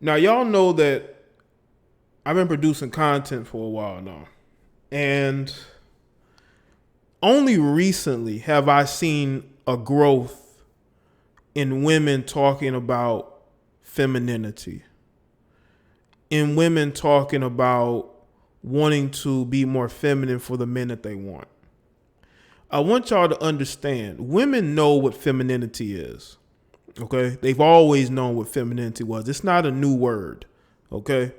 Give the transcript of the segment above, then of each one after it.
Now, y'all know that I've been producing content for a while now. And only recently have I seen a growth in women talking about femininity, in women talking about wanting to be more feminine for the men that they want. I want y'all to understand, women know what femininity is. Okay? They've always known what femininity was. It's not a new word. Okay?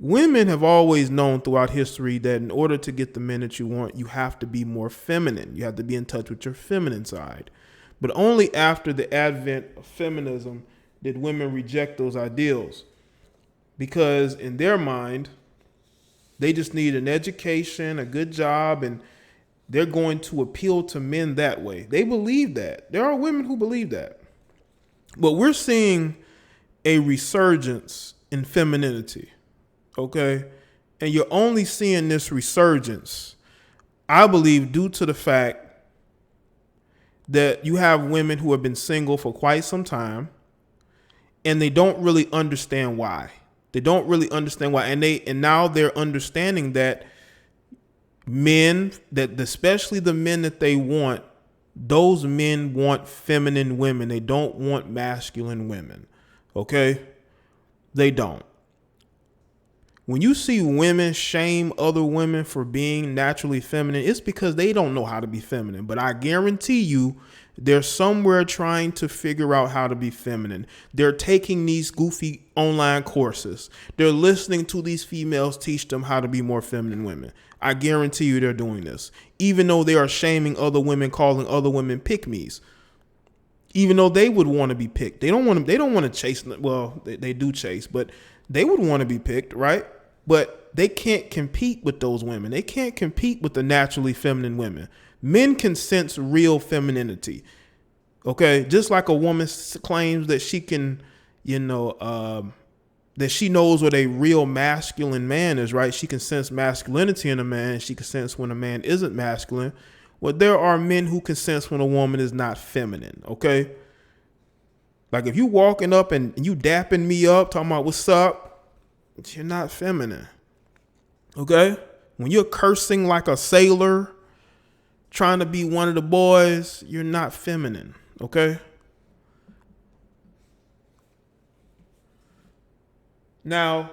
Women have always known throughout history that in order to get the men that you want, you have to be more feminine. You have to be in touch with your feminine side. But only after the advent of feminism did women reject those ideals. Because in their mind, they just need an education, a good job, and they're going to appeal to men that way. They believe that. There are women who believe that. But we're seeing a resurgence in femininity. Okay? And you're only seeing this resurgence, I believe, due to the fact that you have women who have been single for quite some time and they don't really understand why. They don't really understand why. And now they're understanding that men, that especially the men that they want, those men want feminine women. They don't want masculine women. Okay? They don't. When you see women shame other women for being naturally feminine, it's because they don't know how to be feminine. But I guarantee you, they're somewhere trying to figure out how to be feminine. They're taking these goofy online courses. They're listening to these females teach them how to be more feminine women. I guarantee you they're doing this. Even though they are shaming other women, calling other women pick-me's. Even though they would want to be picked. They don't want to chase. Well, they do chase, but they would want to be picked, right? But they can't compete with those women. They can't compete with the naturally feminine women. Men can sense real femininity. Okay? Just like a woman claims that she can, that she knows what a real masculine man is, right? She can sense masculinity in a man. She can sense when a man isn't masculine. Well, there are men who can sense when a woman is not feminine, okay? Like if you walking up and you dapping me up, talking about what's up, you're not feminine, okay? When you're cursing like a sailor, trying to be one of the boys, you're not feminine, okay? Now,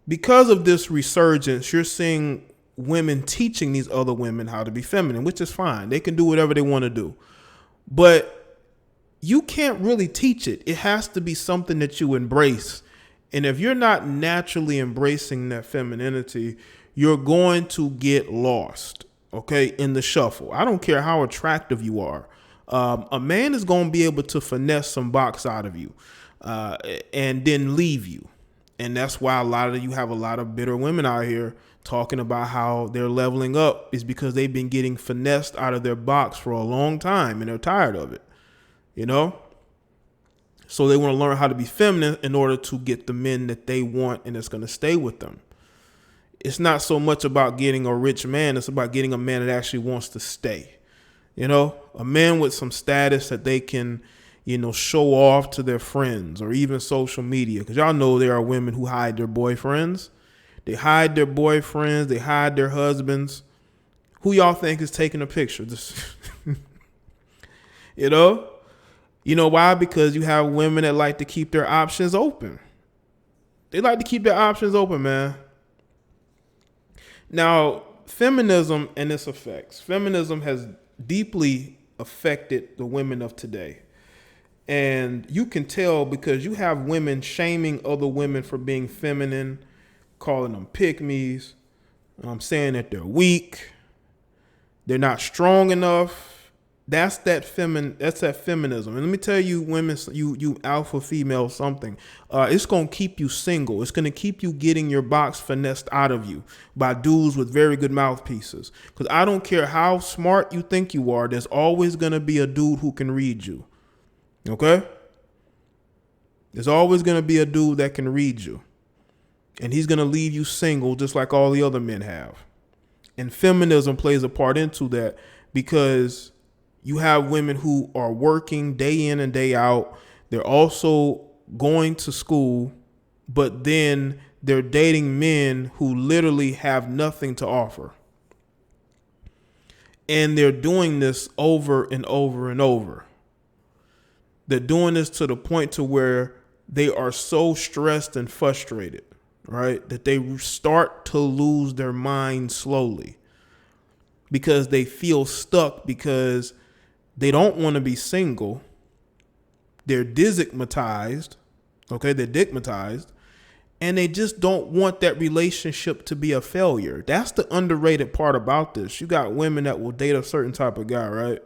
because of this resurgence, you're seeing women teaching these other women how to be feminine, which is fine. They can do whatever they want to do. But you can't really teach it. It has to be something that you embrace. And if you're not naturally embracing that femininity, you're going to get lost, okay, in the shuffle. I don't care how attractive you are. A man is going to be able to finesse some box out of you and then leave you. And that's why you have a lot of bitter women out here talking about how they're leveling up is because they've been getting finessed out of their box for a long time and they're tired of it, So they want to learn how to be feminine in order to get the men that they want and that's going to stay with them. It's not so much about getting a rich man. It's about getting a man that actually wants to stay. A man with some status that they can, show off to their friends or even social media. Because y'all know there are women who hide their boyfriends. They hide their boyfriends. They hide their husbands. Who y'all think is taking a picture? You know why? Because you have women that like to keep their options open. They like to keep their options open, man. Now, feminism and its effects. Feminism has deeply affected the women of today. And you can tell because you have women shaming other women for being feminine, calling them pick-me's, saying that they're weak, they're not strong enough. That's that feminism. And let me tell you, women, you alpha female something. It's gonna keep you single. It's gonna keep you getting your box finessed out of you by dudes with very good mouthpieces. Because I don't care how smart you think you are, there's always gonna be a dude who can read you. Okay? There's always gonna be a dude that can read you. And he's gonna leave you single just like all the other men have. And feminism plays a part into that because you have women who are working day in and day out. They're also going to school, but then they're dating men who literally have nothing to offer. And they're doing this over and over and over. They're doing this to the point to where they are so stressed and frustrated, right? That they start to lose their mind slowly because they feel stuck because they don't want to be single. They're disigmatized, okay? They're digmatized, and they just don't want that relationship to be a failure. That's the underrated part about this. You got women that will date a certain type of guy, right?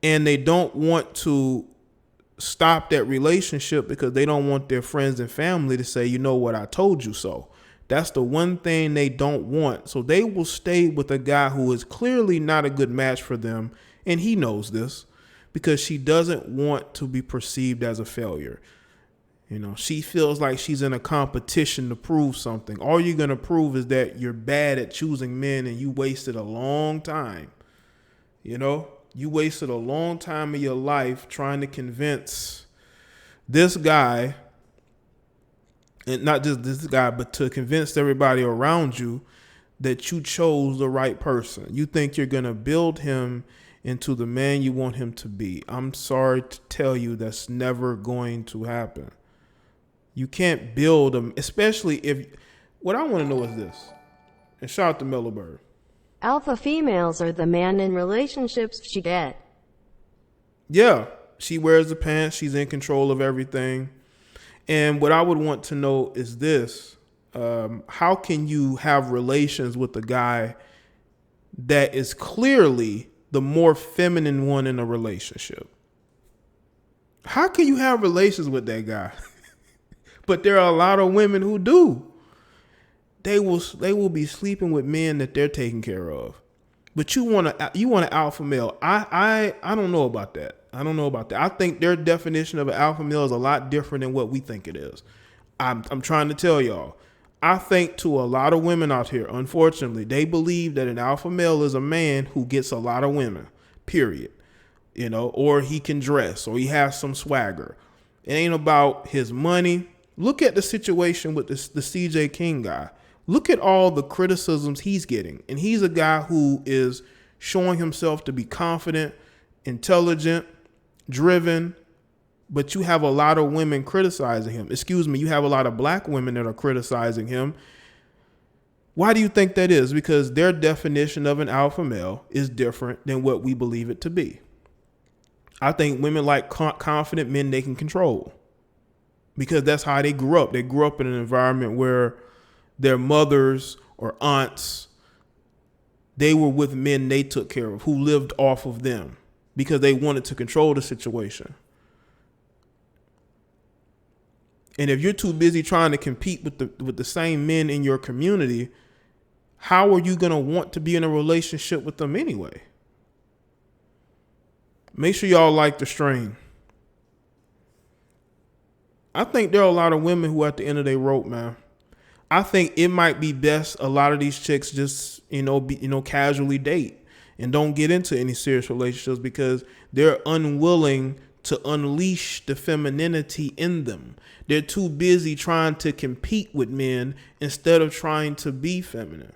And they don't want to stop that relationship because they don't want their friends and family to say, you know what, I told you so. That's the one thing they don't want. So they will stay with a guy who is clearly not a good match for them. And he knows this because she doesn't want to be perceived as a failure. You know, she feels like she's in a competition to prove something. All you're going to prove is that you're bad at choosing men and you wasted a long time. You know, you wasted a long time of your life trying to convince this guy, and not just this guy, but to convince everybody around you that you chose the right person. You think you're going to build him into the man you want him to be. I'm sorry to tell you that's never going to happen. You can't build them, especially if, what I want to know is this, and shout out to Mellow Bird. Alpha females are the man in relationships she get. Yeah, she wears the pants, she's in control of everything. And what I would want to know is this, how can you have relations with a guy that is clearly the more feminine one in a relationship? How can you have relations with that guy? But there are a lot of women who do. They will be sleeping with men that they're taking care of. But you want an alpha male. I don't know about that. I don't know about that. I think their definition of an alpha male is a lot different than what we think it is. I'm trying to tell y'all. I think to a lot of women out here, unfortunately, they believe that an alpha male is a man who gets a lot of women, period. You know, or he can dress, or he has some swagger. It ain't about his money. Look at the situation with the CJ King guy. Look at all the criticisms he's getting. And he's a guy who is showing himself to be confident, intelligent, driven. But you have a lot of women criticizing him. Excuse me, you have a lot of black women that are criticizing him. Why do you think that is? Because their definition of an alpha male is different than what we believe it to be. I think women like confident men they can control. Because that's how they grew up. They grew up in an environment where their mothers or aunts, they were with men they took care of who lived off of them because they wanted to control the situation. And if you're too busy trying to compete with the same men in your community, how are you going to want to be in a relationship with them anyway? Make sure y'all like the stream. I think there are a lot of women who at the end of their rope, man. I think it might be best a lot of these chicks just, casually date and don't get into any serious relationships because they're unwilling to unleash the femininity in them. They're too busy trying to compete with men instead of trying to be feminine.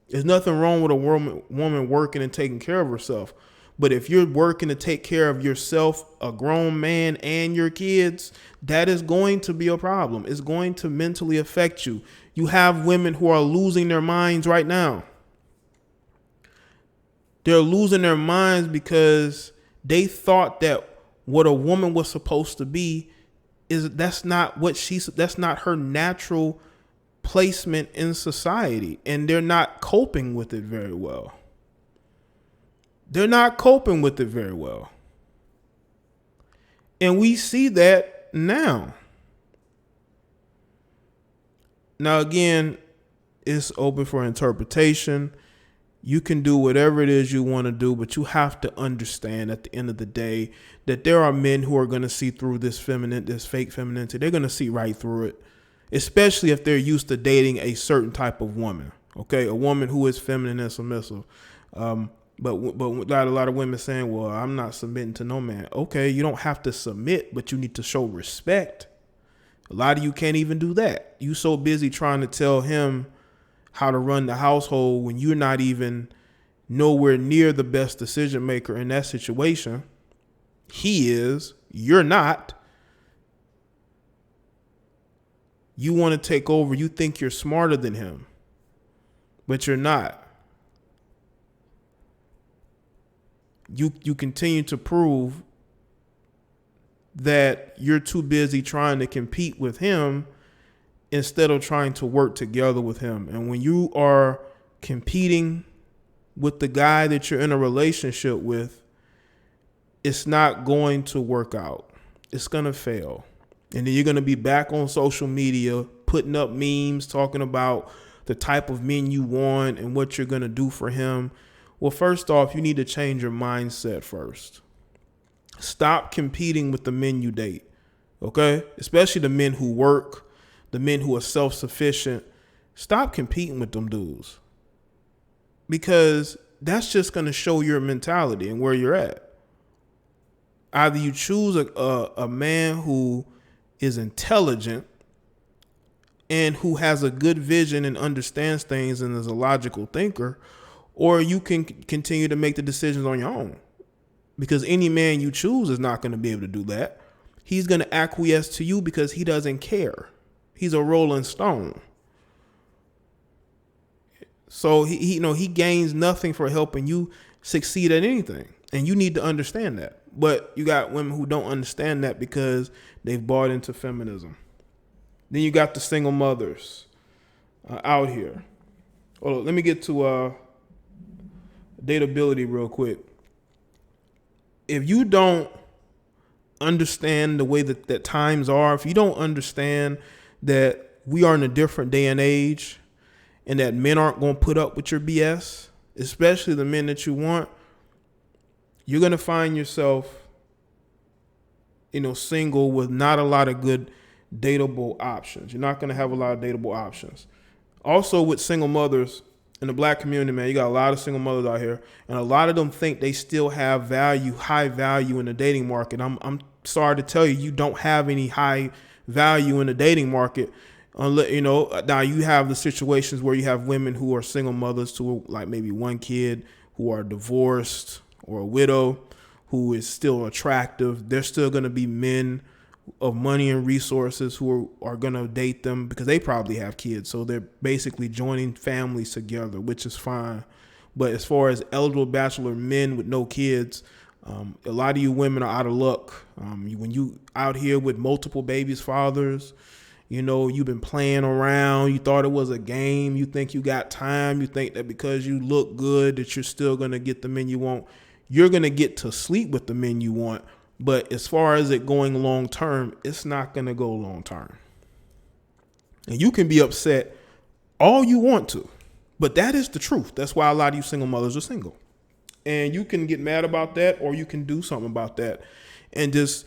There's nothing wrong with a woman working and taking care of herself. But if you're working to take care of yourself, a grown man, and your kids, that is going to be a problem. It's going to mentally affect you. You have women who are losing their minds right now. They're losing their minds because they thought that what a woman was supposed to be that's not her natural placement in society. And they're not coping with it very well. And we see that now. Now, again, it's open for interpretation. You can do whatever it is you want to do, but you have to understand at the end of the day that there are men who are going to see through this fake femininity. They're going to see right through it, especially if they're used to dating a certain type of woman. Okay, a woman who is feminine and submissive. But a lot of women saying, well, I'm not submitting to no man. Okay, you don't have to submit, but you need to show respect. A lot of you can't even do that. You so busy trying to tell him how to run the household when you're not even nowhere near the best decision maker in that situation. He is, you're not. You want to take over. You think you're smarter than him, but you're not. You continue to prove that you're too busy trying to compete with him instead of trying to work together with him. And when you are competing with the guy that you're in a relationship with, it's not going to work out. It's going to fail. And then you're going to be back on social media putting up memes talking about the type of men you want and what you're going to do for him. Well, first off, you need to change your mindset first. Stop competing with the men you date, okay? Especially the men who work, the men who are self-sufficient. Stop competing with them dudes, because that's just going to show your mentality and where you're at. Either you choose a man who is intelligent and who has a good vision and understands things and is a logical thinker, or you can continue to make the decisions on your own. Because any man you choose is not going to be able to do that. He's going to acquiesce to you because he doesn't care. He's a rolling stone. So he gains nothing for helping you succeed at anything. And you need to understand that. But you got women who don't understand that because they've bought into feminism. Then you got the single mothers out here. Oh, let me get to Dateability real quick. If you don't understand the way that times are, if you don't understand that we are in a different day and age and that men aren't going to put up with your BS, especially the men that you want, you're going to find yourself, single with not a lot of good dateable options. You're not going to have a lot of dateable options. Also with single mothers, in the black community, man, you got a lot of single mothers out here, and a lot of them think they still have value, high value in the dating market. I'm sorry to tell you, you don't have any high value in the dating market. Unless, now you have the situations where you have women who are single mothers to like maybe one kid, who are divorced, or a widow who is still attractive. There's still going to be men of money and resources who are going to date them because they probably have kids. So they're basically joining families together, which is fine. But as far as eligible bachelor men with no kids, a lot of you women are out of luck. When you out here with multiple babies' fathers, you've been playing around. You thought it was a game. You think you got time. You think that because you look good that you're still going to get the men you want. You're going to get to sleep with the men you want. But as far as it going long term, it's not going to go long term. And you can be upset all you want to, but that is the truth. That's why a lot of you single mothers are single. And you can get mad about that, or you can do something about that and just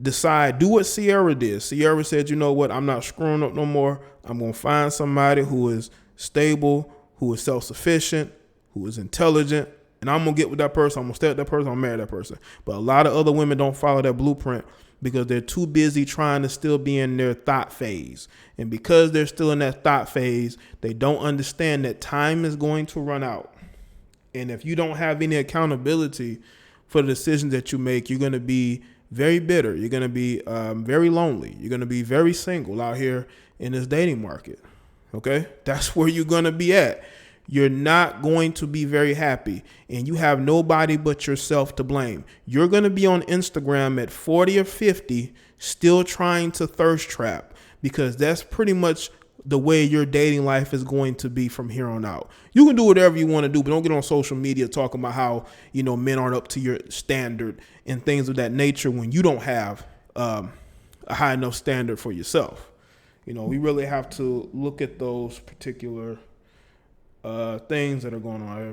decide, do what Sierra did. Sierra said, you know what? I'm not screwing up no more. I'm going to find somebody who is stable, who is self-sufficient, who is intelligent, and I'm going to get with that person. I'm going to stay with that person. I'm going to marry that person. But a lot of other women don't follow that blueprint because they're too busy trying to still be in their thought phase. And because they're still in that thought phase, they don't understand that time is going to run out. And if you don't have any accountability for the decisions that you make, you're going to be very bitter. You're going to be very lonely. You're going to be very single out here in this dating market. Okay? That's where you're going to be at. You're not going to be very happy, and you have nobody but yourself to blame. You're going to be on Instagram at 40 or 50 still trying to thirst trap, because that's pretty much the way your dating life is going to be from here on out. You can do whatever you want to do, but don't get on social media talking about how, men aren't up to your standard and things of that nature when you don't have a high enough standard for yourself. We really have to look at those particular things that are going on here.